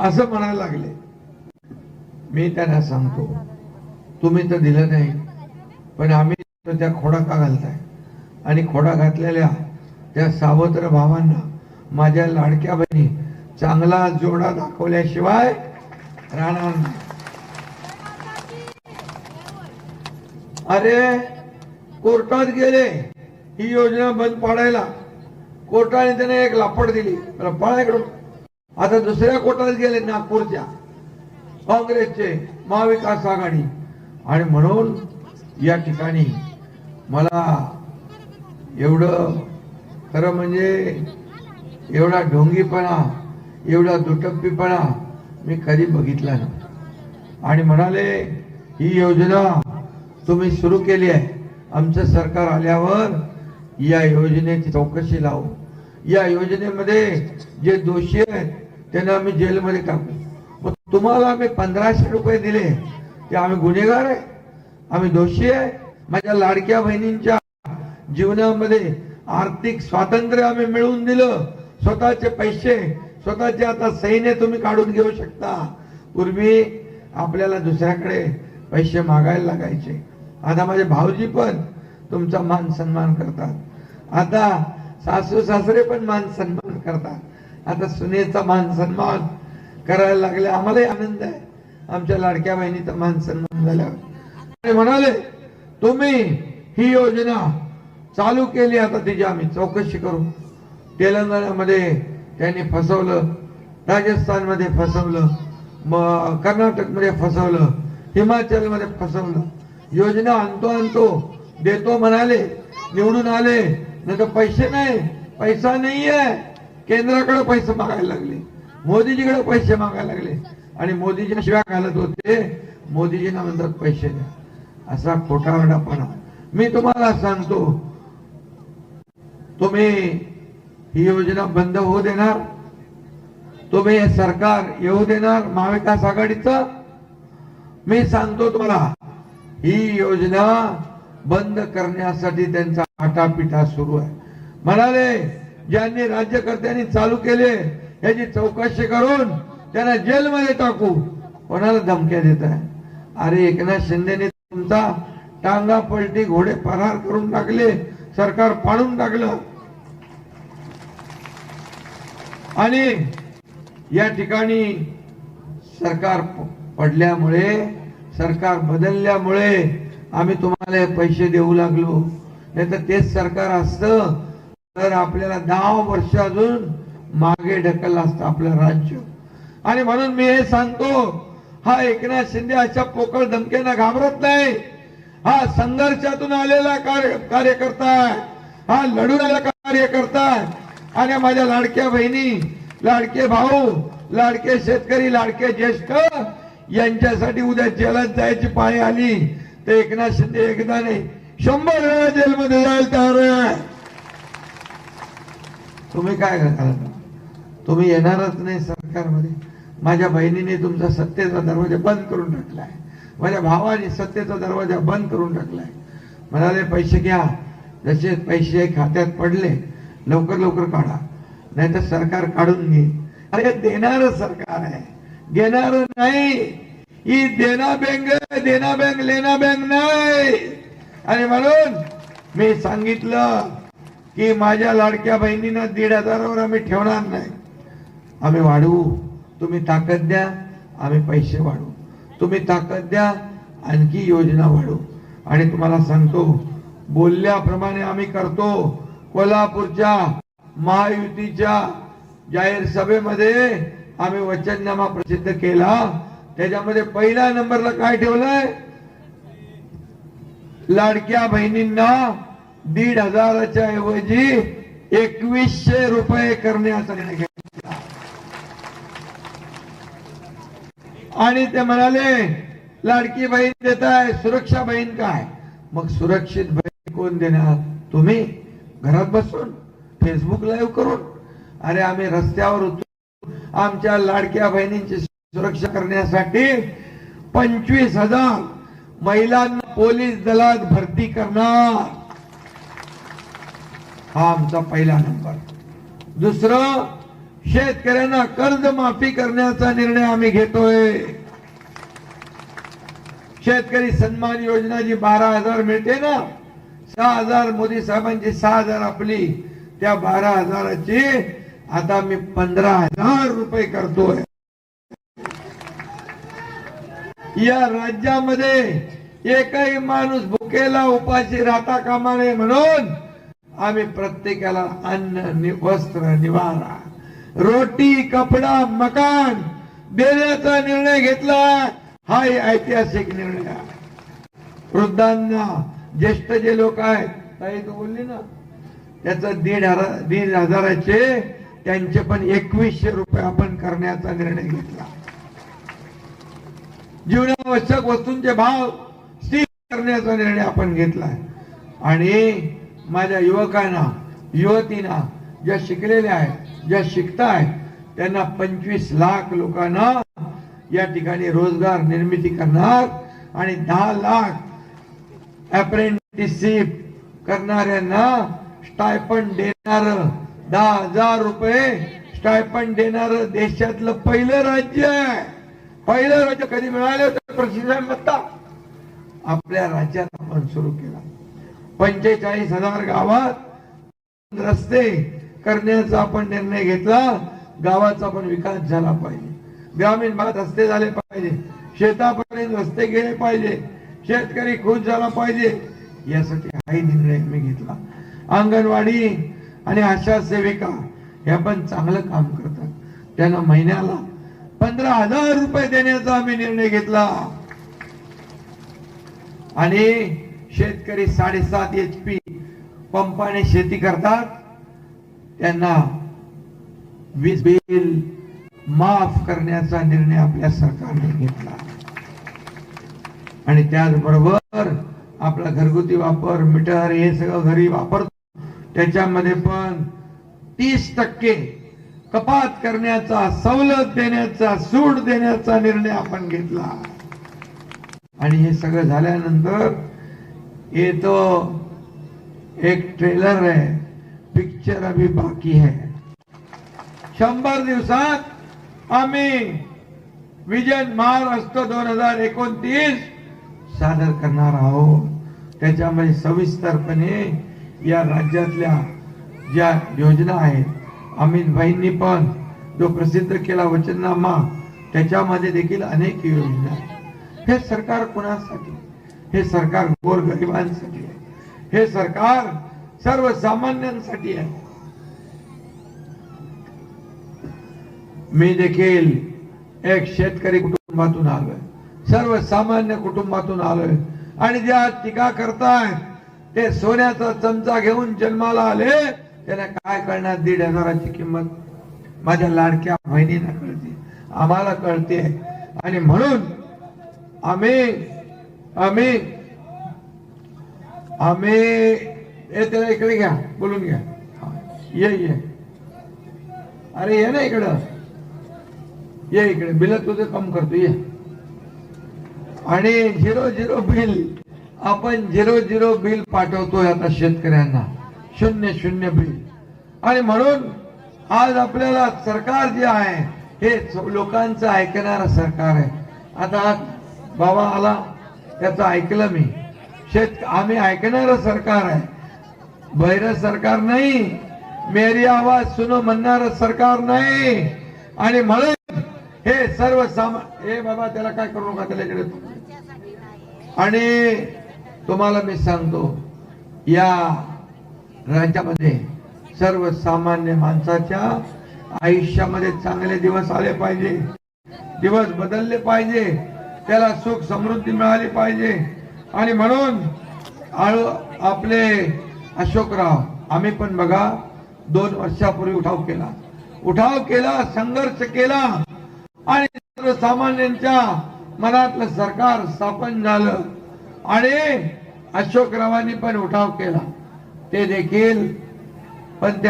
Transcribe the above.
असं म्हणायला लागले. मी त्यांना सांगतो, तुम्ही तर दिलं नाही, पण आम्ही त्या खोडा का घालताय? आणि खोडा घातलेल्या त्या सावत्र भावांना, माझ्या लाडक्या बहिणी, चांगला जोडा दाखवल्याशिवाय राहणार नाही. अरे कोर्टात गेले ही योजना बंद पाडायला, कोर्टाने त्याने एक लापड दिली, पळा इकडून. आता दुसऱ्या कोर्टात गेले, नागपूरच्या काँग्रेसचे, महाविकास आघाडी. आणि म्हणून या ठिकाणी मला एवढं खरं म्हणजे एवढा ढोंगीपणा, एवढा दुटप्पीपणा मी कधी बघितला नव्हता. आणि म्हणाले ही योजना तुम्ही सुरू केली आहे, आमचं सरकार आल्यावर या योजनेची चौकशी लावू, या योजनेमध्ये जे दोषी आहेत त्यांना आम्ही जेलमध्ये टाकू. मग तुम्हाला आम्ही 1500 रुपये दिले ते आम्ही गुन्हेगार आहे? आम्ही दोषी आहे? माझ्या लाडक्या बहिणींच्या जीवनामध्ये आर्थिक स्वातंत्र्य आम्ही मिळवून दिलं, स्वतःचे पैसे, स्वतःचे आता सैन्य तुम्ही काढून घेऊ शकता. पूर्वी आपल्याला दुसऱ्याकडे पैसे मागायला लागायचे. आता माझे भाऊजी पण तुमचा मान सन्मान करतात, आता सासू सासरे पण मान सन्मान करतात, आता सुनेचा मान सन्मान करायला लागले. आम्हालाही आनंद आहे आमच्या लाडक्या बहिणीचा मान सन्मान झाल्यावर. म्हणाले तुम्ही ही योजना चालू केली, आता तिची आम्ही चौकशी करू. तेलंगणामध्ये त्यांनी फसवलं, राजस्थानमध्ये फसवलं, कर्नाटकमध्ये फसवलं, हिमाचलमध्ये फसवलं. योजना आणतो देतो म्हणाले, निवडून आले, नंतर पैसे नाही, पैसा नाहीये, केंद्राकडे पैसे मागायला लागले, मोदीजीकडे पैसे मागायला लागले. आणि मोदीजी शिव्या घालत होते, मोदीजींना म्हणतात पैसे द्या. असा खोटारडापणा. मी तुम्हाला सांगतो, तुम्ही ही योजना बंद होऊ देणार? तुम्ही हे सरकार येऊ देणार महाविकास आघाडीचं? मी सांगतो तुम्हाला, ही योजना बंद करण्यासाठी त्यांचा आटापिटा सुरू आहे. म्हणाले ज्यांनी राज्यकर्त्यांनी चालू केले याची चौकशी करून त्यांना जेलमध्ये टाकू. कोणाला धमक्या देत आहे? अरे एकनाथ शिंदेने तुमचा टांगा पलटी, घोडे फरार करून टाकले, सरकार पाडून टाकलं. आणि या ठिकाणी सरकार पडल्यामुळे, सरकार बदलल्यामुळे आम्ही तुम्हाला पैसे देऊ लागलो. नाही तर तेच सरकार असतं तर आपल्याला 10 वर्ष अजून मागे ढकललं असतं आपलं राज्य. आणि म्हणून मी हे सांगतो, हा एकनाथ शिंदे अशा पोकळ धमक्यांना घाबरत नाही. हा संघर्षातून आलेला कार्यकर्ता आहे, हा लढून आलेला कार्यकर्ता आहे. आणि माझ्या लाडक्या बहिणी, लाडके भाऊ, लाडके शेतकरी, लाडके ज्येष्ठ यांच्यासाठी उद्या जेलात जायची पाळी आली तर एकनाथ शिंदे एकदा नाही 100 वेळा जेलमध्ये जायला तयार आहे. तुम्ही काय करता? तुम्ही येणारच नाही सरकारमध्ये. माझ्या बहिणीने तुमचा सत्तेचा दरवाजा बंद करून टाकलाय, माझ्या भावाने सत्तेचा दरवाजा बंद करून टाकलाय. म्हणाले पैसे घ्या, जसे पैसे खात्यात पडले लवकर लवकर काढा, नाही तर सरकार काढून घे. अरे देणार सरकार आहे, घेणार नाही. ही देना बँक लेना बँक नाही. आणि म्हणून मी सांगितलं की माझ्या लाडक्या बहिणींना 1,500 आम्ही ठेवणार नाही, आम्ही वाढवू. तुम्ही ताकद द्या, आम्ही पैसे वाढवू. तुम्ही ताकद द्या, आणखी योजना वाढवू. आणि तुम्हाला सांगतो, बोलल्याप्रमाणे आम्ही करतो. कोल्हापूरच्या महायुतीच्या जाहीर सभेमध्ये आम्ही वचननामा प्रसिद्ध केला. त्याच्यामध्ये पहिल्या नंबरला काय ठेवलंय? लाडक्या बहिणींना 1,500च्या ऐवजी 2,100 रुपये करण्याचा निर्णय घेतला. आणि ते म्हणाले लाडकी बहीण देत आहे, सुरक्षा बहीण काय? मग सुरक्षित बहीण कोण देणार? तुम्ही घरात बसून फेसबुक लाईव्ह करून? अरे आम्ही रस्त्यावर उतरू, आमच्या लाडक्या बहिणींची सुरक्षा करण्यासाठी 25,000 महिलांना पोलीस दलात भरती करणार. हा आमचा पहिला नंबर. दुसरं, शेतकऱ्यांना कर्जमाफी करण्याचा निर्णय आम्ही घेतोय. शेतकरी सन्मान योजना जी 12,000 मिळते ना, 6,000 मोदी साहेबांची, 6,000 आपली, त्या 12,000ची आता मी 15,000 रुपये करतोय. या राज्यामध्ये एकही माणूस भुकेला उपाशी राहता कामा नये म्हणून आम्ही प्रत्येकाला अन्न, वस्त्र, निवारा, रोटी, कपडा, मकान देण्याचा निर्णय घेतला. हा ऐतिहासिक निर्णय आहे. वृद्धांना, ज्येष्ठ जे लोक आहेत, ताई तो बोलली ना, त्याचं 1,500 त्यांचे पण 2100 रुपये आपण करण्याचा निर्णय घेतला. जीवनावश्यक वस्तूंचे भाव स्थिर करण्याचा निर्णय आपण घेतलाय. आणि माझ्या युवकांना, युवतींना, ज्या शिकलेल्या आहेत, ज्या शिकतायत, त्यांना 25 लाख लोकांना या ठिकाणी रोजगार निर्मिती करणार आणि 10 लाख अप्रेंटिसशिप करणाऱ्यांना स्टायपंड देणार, 10,000 रुपये स्टायपंड देणार देशातलं पहिलं राज्य आहे. पहिलं राज्य कधी मिळालं तर प्रशिक्षण मत्ता आपल्या राज्यात आपण सुरू केला. 45,000 गावात रस्ते करण्याचा आपण निर्णय घेतला. गावाचा पण विकास झाला पाहिजे. ग्रामीण भागात रस्ते झाले पाहिजे, शेतापर्यंत रस्ते गेले पाहिजे, शेतकरी खुश झाला पाहिजे. यासाठी हाही निर्णय मी घेतला. अंगणवाडी आणि आशा सेविका ह्या पण चांगलं काम करतात. त्यांना महिन्याला 15,000 रुपये देण्याचा आम्ही निर्णय घेतला. आणि शेतकरी 7.5 HP पंपाने शेती करतात, त्यांना वीज बिल माफ करण्याचा निर्णय आपल्या सरकारने घेतला. आणि त्याचबरोबर आपला घरगुती वापर, मीटर, हे सगळं घरी वापरतो, त्याच्यामध्ये पण 30% कपात करण्याचा, सवलत देण्याचा, सूट देण्याचा निर्णय आपण घेतला. आणि हे सगळं झाल्यानंतर ये तो एक ट्रेलर है, पिक्चर अभी बाकी है. 100 दिवसात आम्ही विजन महाराष्ट्र 2029 सादर करणार आहोत. त्याच्यामध्ये सविस्तरपणे या राज्यातल्या ज्या योजना आहेत, अमित भाईंनी पण जो प्रसिद्ध केला वचननामा, त्याच्यामध्ये देखील अनेक योजना आहेत. हे सरकार कोणासाठी? हे सरकार गोरगरिबांसाठी आहे. हे सरकार सर्वसामान्यांसाठी आहे. मी देखील एक शेतकरी कुटुंबातून आलोय, सर्वसामान्य कुटुंबातून आलोय. आणि ज्या टीका करतायत ते सोन्याचा चमचा घेऊन जन्माला आले, त्यांना काय कळणार 1,500ची किंमत? माझ्या लाडक्या बहिणींना कळते, आम्हाला कळते. आणि म्हणून आम्ही त्याला इकडे घ्या, बोलून घ्या. ये अरे ये ना इकडं, ये इकडे. बिल तुझं काम करतो, ये. आणि 00 बिल आपण 00 बिल पाठवतोय आता शेतकऱ्यांना, 00 बिल. आणि म्हणून आज आपल्याला सरकार जे आहे हे लोकांचं ऐकणारं सरकार आहे. आता बाबा आला, त्याचं ऐकलं मी. आम्ही ऐकणारं सरकार आहे, बहिरं सरकार नाही, मेरी आवाज सुनो म्हणणारं सरकार नाही. आणि म्हणून हे हे बाबा त्याला काय करू नका, त्याला इकडे. आणि तुम्हाला मी सांगतो, या राज्यामध्ये सर्वसामान्य माणसाच्या आयुष्यामध्ये चांगले दिवस आले पाहिजे, दिवस बदलले पाहिजे, त्याला सुख समृद्धी मिळाली पाहिजे. आणि म्हणून आपले अशोकराव, आम्ही पण बघा 2 वर्षापूर्वी उठाव केला, संघर्ष केला आणि सर्वसामान्यांच्या मनातलं सरकार स्थापन झालं. आणि अशोकरावांनी पण उठाव केला, ते देखील पण ते